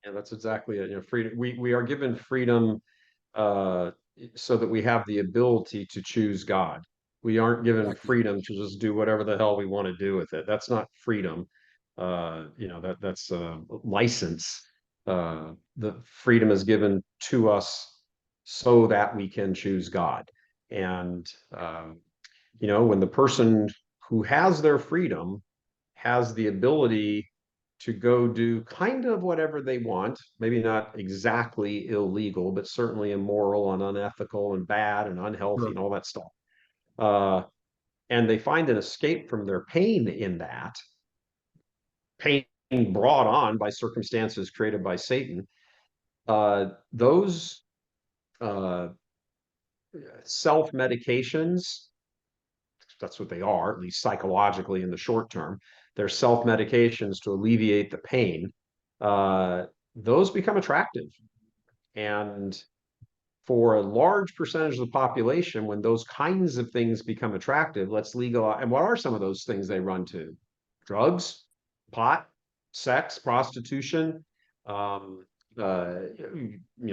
[SPEAKER 2] And that's exactly it. You know, freedom. We are given freedom uh, so that we have the ability to choose God. We aren't given
[SPEAKER 1] Exactly.
[SPEAKER 2] freedom to just do whatever the hell we want to do with it. That's not freedom. That's license. The freedom is given to us so that we can choose God. And when the person who has their freedom has the ability to go do kind of whatever they want, maybe not exactly illegal, but certainly immoral and unethical and bad and unhealthy
[SPEAKER 1] Sure.
[SPEAKER 2] and all that stuff. Uh, and they find an escape from their pain in that pain brought on by circumstances created by Satan. Those self medications, that's what they are, at least psychologically in the short term. They're self medications to alleviate the pain. Uh, those become attractive. And for a large percentage of the population, when those kinds of things become attractive, let's legalize. And what are some of those things they run to? Drugs, pot, sex, prostitution, um,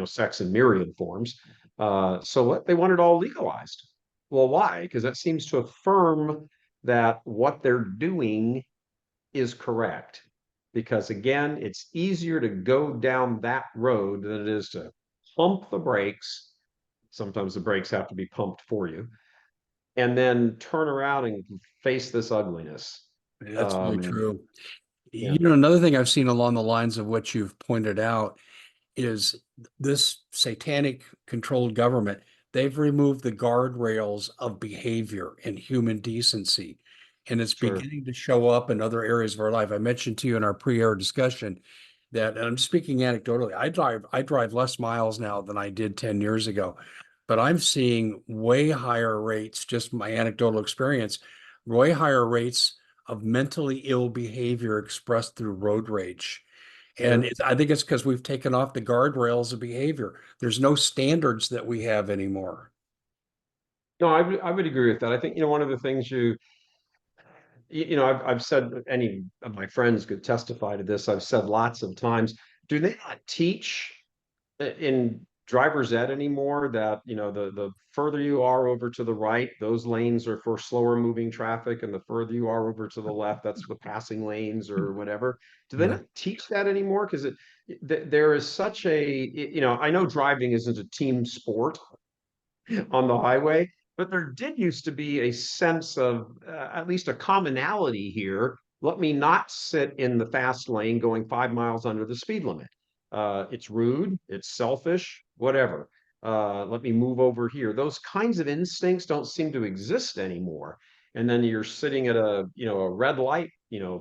[SPEAKER 2] sex in myriad forms. They want it all legalized. Well, why? Because that seems to affirm that what they're doing is correct. Because again, it's easier to go down that road than it is to pump the brakes. Sometimes the brakes have to be pumped for you, and then turn around and face this ugliness.
[SPEAKER 1] That's very
[SPEAKER 2] Um,
[SPEAKER 1] true.
[SPEAKER 2] yeah,
[SPEAKER 1] Another thing I've seen along the lines of what you've pointed out is this satanic controlled government. They've removed the guardrails of behavior and human decency, and it's
[SPEAKER 2] sure.
[SPEAKER 1] beginning to show up in other areas of our life. I mentioned to you in our pre-air discussion that, and I'm speaking anecdotally, I drive less miles now than I did 10 years ago, but I'm seeing way higher rates, just my anecdotal experience, way higher rates of mentally ill behavior expressed through road rage. And
[SPEAKER 2] Sure.
[SPEAKER 1] I think it's because we've taken off the guardrails of behavior. There's no standards that we have anymore.
[SPEAKER 2] No, I would agree with that. I think one of the things I've said, any of my friends could testify to this. I've said lots of times, do they not teach in driver's ed anymore that the further you are over to the right, those lanes are for slower moving traffic, and the further you are over to the left, that's the passing lanes or whatever. Do they
[SPEAKER 1] Yeah.
[SPEAKER 2] not teach that anymore? Because there is such I know driving isn't a team sport on the highway, but there did used to be a sense of at least a commonality here. Let me not sit in the fast lane going 5 miles under the speed limit. It's rude, it's selfish, whatever. Let me move over here. Those kinds of instincts don't seem to exist anymore. And then you're sitting at a red light,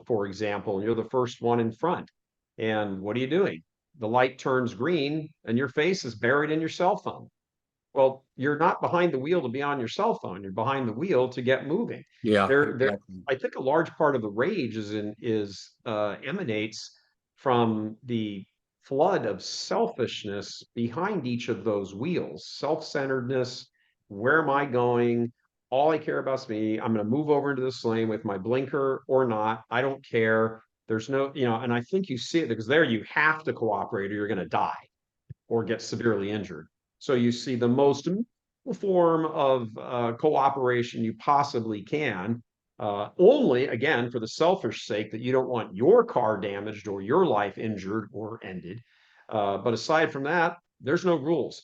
[SPEAKER 2] for example, and you're the first one in front. And what are you doing? The light turns green and your face is buried in your cell phone. Well, you're not behind the wheel to be on your cell phone. You're behind the wheel to get moving.
[SPEAKER 1] Yeah,
[SPEAKER 2] There.
[SPEAKER 1] exactly.
[SPEAKER 2] I think a large part of the rage emanates from the flood of selfishness behind each of those wheels. Self-centeredness. Where am I going? All I care about is me. I'm going to move over into this lane with my blinker or not. I don't care. There's no, and I think you see it because there you have to cooperate or you're going to die or get severely injured. So you see the most form of cooperation you possibly can, only again for the selfish sake that you don't want your car damaged or your life injured or ended. But aside from that, there's no rules.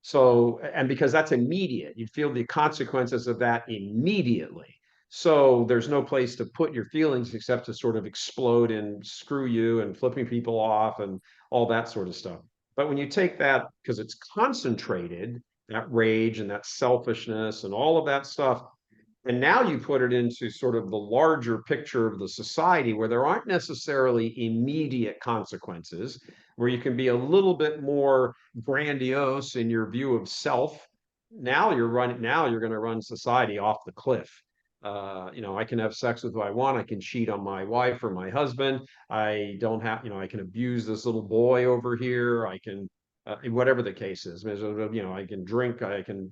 [SPEAKER 2] So, and because that's immediate, you feel the consequences of that immediately. So there's no place to put your feelings except to sort of explode and screw you and flipping people off and all that sort of stuff. But when you take that, because it's concentrated, that rage and that selfishness and all of that stuff, and now you put it into sort of the larger picture of the society where there aren't necessarily immediate consequences, where you can be a little bit more grandiose in your view of self. Now you're going to run society off the cliff. I can have sex with who I want. I can cheat on my wife or my husband. I don't have, I can abuse this little boy over here. I can, whatever the case is. I can drink. I can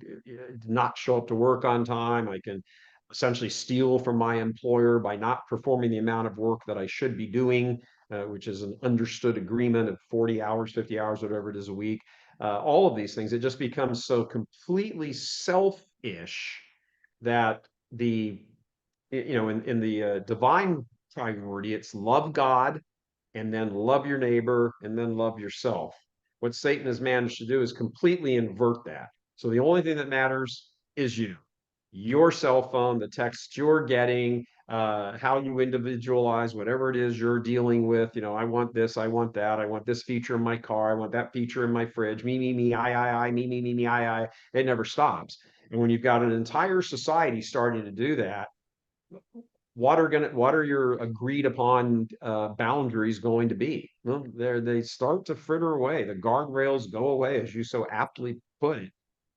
[SPEAKER 2] not show up to work on time. I can essentially steal from my employer by not performing the amount of work that I should be doing, which is an understood agreement of 40 hours, 50 hours, whatever it is a week. All of these things, it just becomes so completely selfish that the in the divine priority, it's love God and then love your neighbor and then love yourself. What Satan has managed to do is completely invert that. So the only thing that matters is you, your cell phone, the text you're getting, how you individualize whatever it is you're dealing with. I want this, I want that, I want this feature in my car, I want that feature in my fridge. Me, I, me, I. It never stops. And when you've got an entire society starting to do that, what are your agreed upon boundaries going to be? Well, they start to fritter away. The guardrails go away, as you so aptly put it,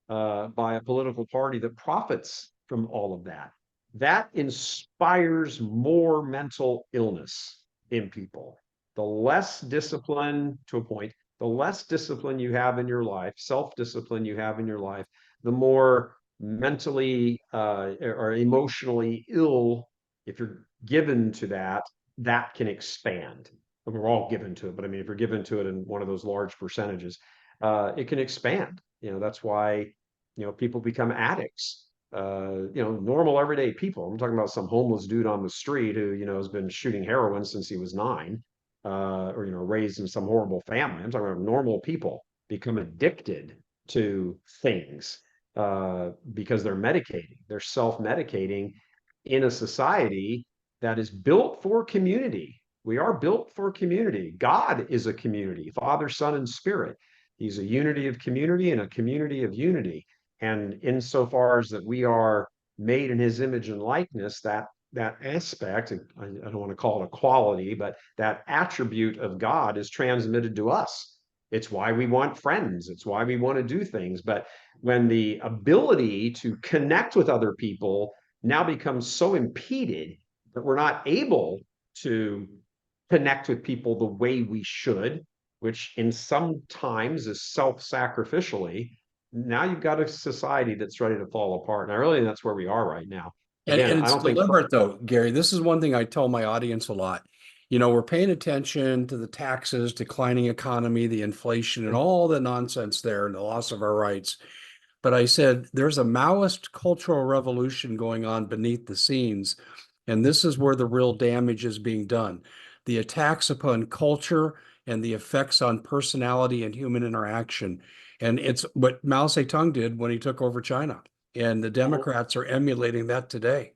[SPEAKER 2] by a political party that profits from all of that. That inspires more mental illness in people. The less discipline, to a point, the less discipline you have in your life, self-discipline you have in your life, the more mentally or emotionally ill, if you're given to that, that can expand. And we're all given to it, but I mean, if you're given to it in one of those large percentages, it can expand. That's why people become addicts. Normal everyday people. I'm talking about some homeless dude on the street who has been shooting heroin since he was 9, or raised in some horrible family. I'm talking about normal people become addicted to things because they're medicating, they're self-medicating in a society that is built for community. We are built for community. God is a community, Father, Son, and Spirit. He's a unity of community and a community of unity. And insofar as that we are made in his image and likeness, that aspect, I don't want to call it a quality, but that attribute of God is transmitted to us. It's why we want friends. It's why we want to do things. But when the ability to connect with other people now becomes so impeded that we're not able to connect with people the way we should, which in some times is self-sacrificially, now you've got a society that's ready to fall apart. And I really think that's where we are right now. Again,
[SPEAKER 1] And
[SPEAKER 2] I
[SPEAKER 1] it's
[SPEAKER 2] don't think
[SPEAKER 1] deliberate though, Gary. This is one thing I tell my audience a lot. We're paying attention to the taxes, declining economy, the inflation, and all the nonsense there, and the loss of our rights. But I said there's a Maoist cultural revolution going on beneath the scenes, and this is where the real damage is being done. The attacks upon culture and the effects on personality and human interaction. And it's what Mao Zedong did when he took over China. And the Democrats are emulating that today.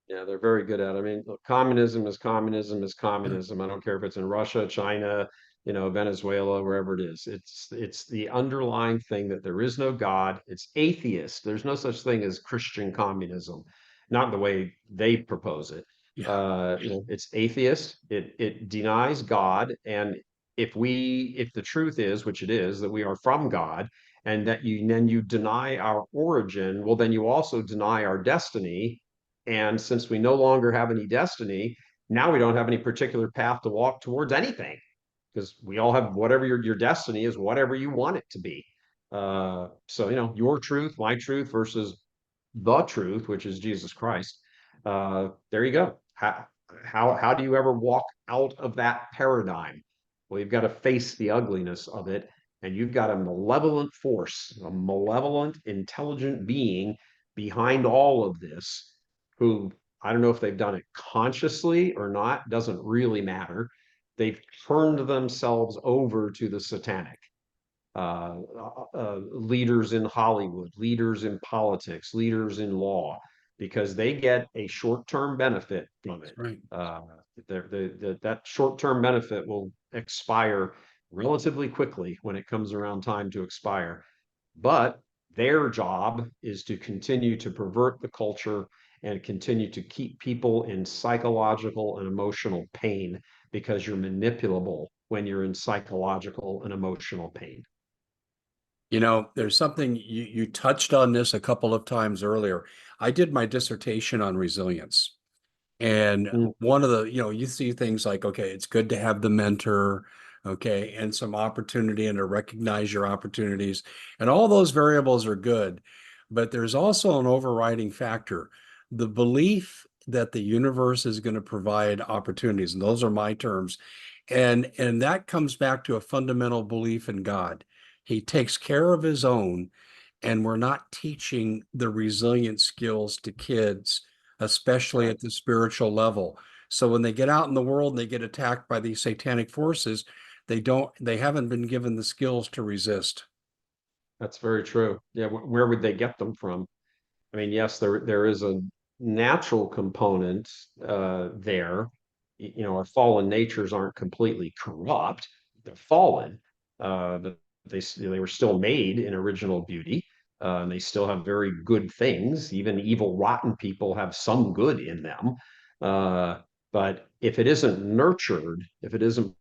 [SPEAKER 2] Yeah, they're very good at it. I mean, look, communism is communism is
[SPEAKER 1] Yeah.
[SPEAKER 2] communism. I don't care if it's in Russia, China, Venezuela, wherever it is. It's the underlying thing that there is no God. It's atheist. There's no such thing as Christian communism, not the way they propose it.
[SPEAKER 1] Yeah.
[SPEAKER 2] It's atheist. It denies God, and if the truth is, which it is, that we are from God, and that you deny our origin, well, then you also deny our destiny, and since we no longer have any destiny, now we don't have any particular path to walk towards anything, because we all have whatever your destiny is, whatever you want it to be. So, your truth, my truth versus the truth, which is Jesus Christ. There you go. How do you ever walk out of that paradigm? Well, you've got to face the ugliness of it, and you've got a malevolent force, a malevolent, intelligent being behind all of this, who, I don't know if they've done it consciously or not, doesn't really matter. They've turned themselves over to the satanic. Leaders in Hollywood, leaders in politics, leaders in law, because they get a short-term benefit from
[SPEAKER 1] That's
[SPEAKER 2] it.
[SPEAKER 1] right.
[SPEAKER 2] That short-term benefit will expire relatively quickly when it comes around time to expire. But their job is to continue to pervert the culture and continue to keep people in psychological and emotional pain, because you're manipulable when you're in psychological and emotional pain.
[SPEAKER 1] You know, there's something you touched on this a couple of times earlier. I did my dissertation on resilience. And
[SPEAKER 2] Mm,
[SPEAKER 1] one of the, you see things like, okay, it's good to have the mentor, okay, and some opportunity and to recognize your opportunities. And all those variables are good. But there's also an overriding factor, the belief that the universe is going to provide opportunities. And those are my terms. And that comes back to a fundamental belief in God. He takes care of his own, and we're not teaching the resilient skills to kids, especially
[SPEAKER 2] right.
[SPEAKER 1] at the spiritual level. So when they get out in the world and they get attacked by these satanic forces, they haven't been given the skills to resist.
[SPEAKER 2] That's very true. Yeah, where would they get them from? I mean, yes, there is a natural component there. Our fallen natures aren't completely corrupt; they're fallen. But they were still made in original beauty, and they still have very good things. Even evil, rotten people have some good in them. Uh, but if it isn't nurtured, if it isn't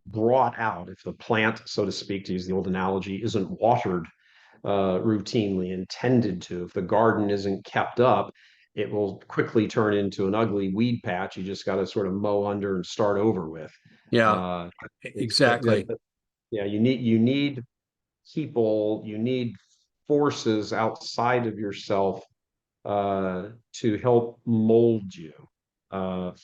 [SPEAKER 2] brought out, if the plant, so to speak, to use the old analogy, isn't watered routinely intended to. If the garden isn't kept up, it will quickly turn into an ugly weed patch. You just got to sort of mow under and start over with.
[SPEAKER 1] Yeah,
[SPEAKER 2] Uh, it's
[SPEAKER 1] exactly.
[SPEAKER 2] yeah, you need people, you need forces outside of yourself to help mold you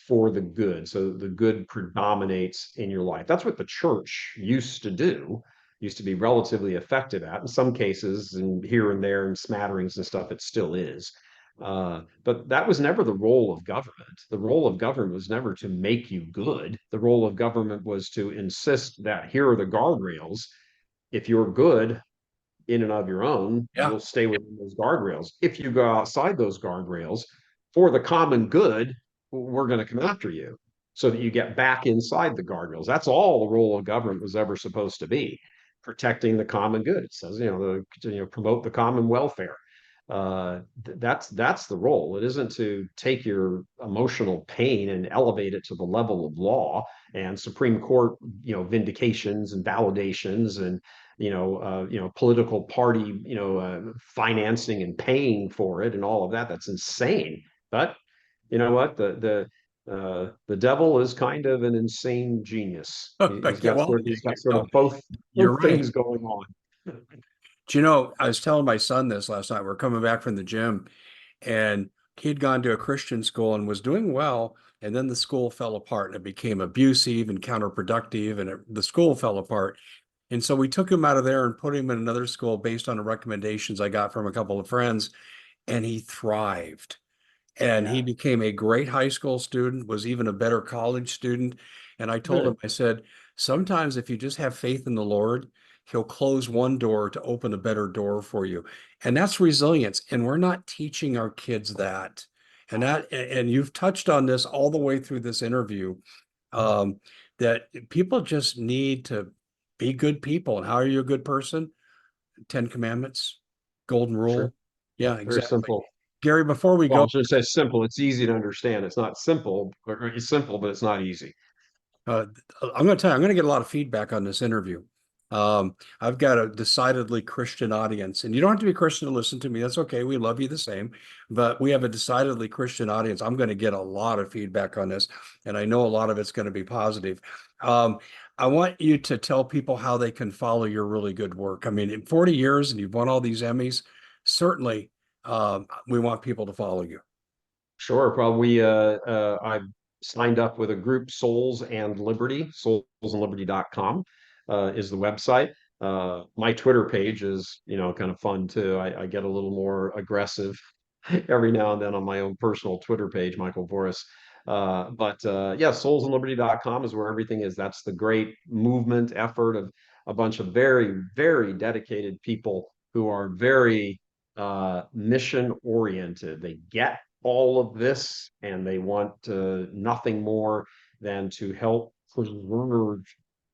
[SPEAKER 2] for the good. So the good predominates in your life. That's what the church used to do, used to be relatively effective at. In some cases, and here and there, and smatterings and stuff, it still is. But that was never the role of government. The role of government was never to make you good. The role of government was to insist that here are the guardrails. If you're good, in and of your own,
[SPEAKER 1] Yeah.
[SPEAKER 2] you'll stay within those guardrails. If you go outside those guardrails for the common good, we're going to come after you so that you get back inside the guardrails. That's all the role of government was ever supposed to be, protecting the common good. It says, promote the common welfare. That's the role. It isn't to take your emotional pain and elevate it to the level of law and Supreme Court, vindications and validations and political party, financing and paying for it and all of that. That's insane. But you know what? The devil is kind of an insane genius. He's
[SPEAKER 1] Yeah,
[SPEAKER 2] got
[SPEAKER 1] well,
[SPEAKER 2] sort of both
[SPEAKER 1] you're right.
[SPEAKER 2] things going on.
[SPEAKER 1] Do you know, I was telling my son this last night. We're coming back from the gym, and he'd gone to a Christian school and was doing well. And then the school fell apart and it became abusive and counterproductive, and the school fell apart. And so we took him out of there and put him in another school based on the recommendations I got from a couple of friends, and he thrived. And he
[SPEAKER 2] Yeah,
[SPEAKER 1] became a great high school student, was even a better college student. And I told him,
[SPEAKER 2] good.
[SPEAKER 1] I said, sometimes if you just have faith in the Lord, he'll close one door to open a better door for you. And that's resilience. And we're not teaching our kids that. And you've touched on this all the way through this interview, um, that people just need to be good people. And how are you a good person? 10 Commandments, Golden
[SPEAKER 2] Sure.
[SPEAKER 1] Rule. Yeah,
[SPEAKER 2] Very
[SPEAKER 1] exactly.
[SPEAKER 2] simple.
[SPEAKER 1] Gary, before we
[SPEAKER 2] Well,
[SPEAKER 1] go,
[SPEAKER 2] I should say simple. It's easy to understand. It's not simple, or it's simple, but it's not easy.
[SPEAKER 1] Uh, I'm going to tell you, I'm going to get a lot of feedback on this interview. I've got a decidedly Christian audience, and you don't have to be Christian to listen to me. That's okay. We love you the same, but we have a decidedly Christian audience. I'm going to get a lot of feedback on this, and I know a lot of it's going to be positive. Um, I want you to tell people how they can follow your really good work. I mean, in 40 years and you've won all these Emmys, certainly we want people to follow you.
[SPEAKER 2] Sure. Probably I've signed up with a group, Souls and Liberty, soulsandliberty.com is the website. My Twitter page is, kind of fun too. I get a little more aggressive every now and then on my own personal Twitter page, Michael Voris. But yeah, soulsandliberty.com is where everything is. That's the great movement effort of a bunch of very, very dedicated people who are very mission oriented. They get all of this and they want nothing more than to help preserve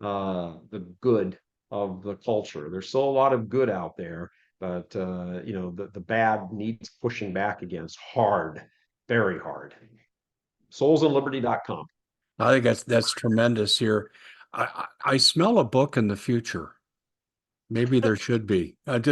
[SPEAKER 2] the good of the culture. There's still a lot of good out there, but the bad needs pushing back against hard, very hard. Soulsandliberty.com.
[SPEAKER 1] I think that's tremendous here. I smell a book in the future. Maybe there should be. I'm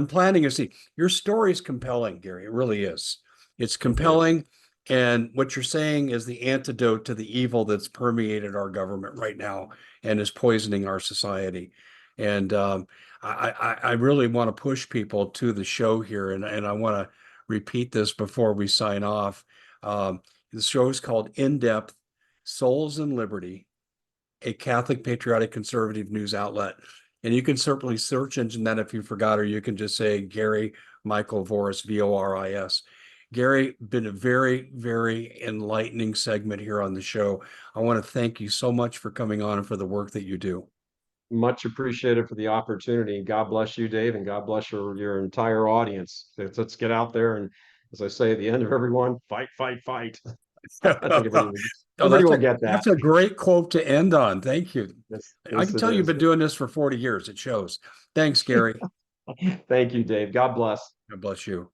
[SPEAKER 1] planning to see. Your story is compelling, Gary. It really is. It's
[SPEAKER 2] Thank you.
[SPEAKER 1] compelling. And what you're saying is the antidote to the evil that's permeated our government right now and is poisoning our society. And I really want to push people to the show here. And I want to repeat this before we sign off. The show is called In Depth Souls and Liberty, a Catholic patriotic conservative news outlet. And you can certainly search engine that if you forgot, or you can just say Gary Michael Voris, Voris. Gary, been a very, very enlightening segment here on the show. I want to thank you so much for coming on and for the work that you do.
[SPEAKER 2] Much appreciated for the opportunity. God bless you, Dave, and God bless your entire audience. Let's get out there and, as I say at the end of everyone, fight, fight, fight. I think
[SPEAKER 1] Oh,
[SPEAKER 2] everybody will get that.
[SPEAKER 1] that's a great quote to end on. Thank you.
[SPEAKER 2] Yes,
[SPEAKER 1] I
[SPEAKER 2] yes,
[SPEAKER 1] can
[SPEAKER 2] it
[SPEAKER 1] tell you've
[SPEAKER 2] is.
[SPEAKER 1] been doing this for 40 years. It shows. Thanks, Gary.
[SPEAKER 2] Thank you, Dave. God bless.
[SPEAKER 1] God bless you.